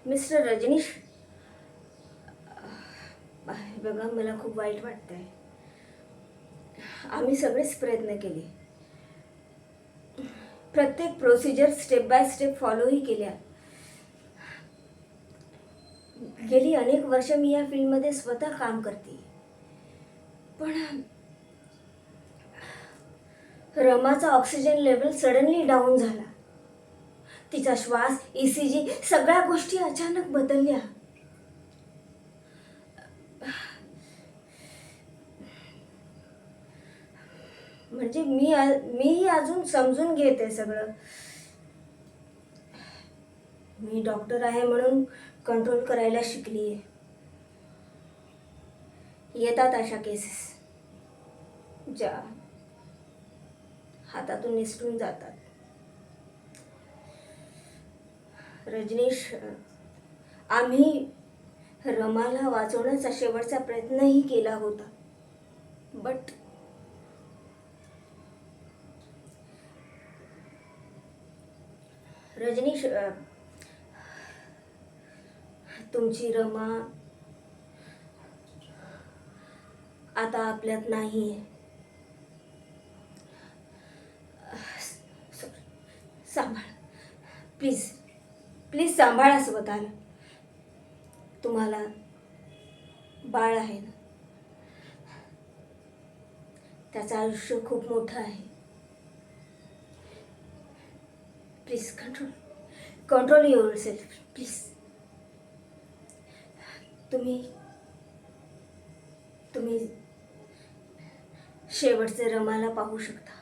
Mister Rajneesh, बघा मला खूप वाईट वाटतंय. आम्ही सगळेच प्रयत्न केले, प्रत्येक प्रोसिजर स्टेप बाय स्टेप फॉलोही केल्या. गेली अनेक वर्ष मी या फील्डमध्ये स्वतः काम करते, पण रमाचा ऑक्सिजन लेवल सडनली डाऊन झाला. तिचा श्वास, ECG सगळ्या गोष्टी अचानक बदलल्या. म्हणजे मीही अजून समजून घेते सगळं. मी डॉक्टर आहे म्हणून कंट्रोल करायला शिकली आहे. येतात अशा केसेस ज्या हातातून निसटून जातात. रजनीश, आम्ही रमाला वाचवण्याचा शेवटचा प्रयत्नही केला होता, बट रजनीश, तुमची रमा आता आपल्यात नाही आहे. सांभाळ, प्लीज प्लीज सांभाळा स्वतःला. तुम्हाला बाळ आहे ना, त्याचं आयुष्य खूप मोठं आहे. Please control yourself please. तुम्ही शेवटचे रमाला पाहू शकता.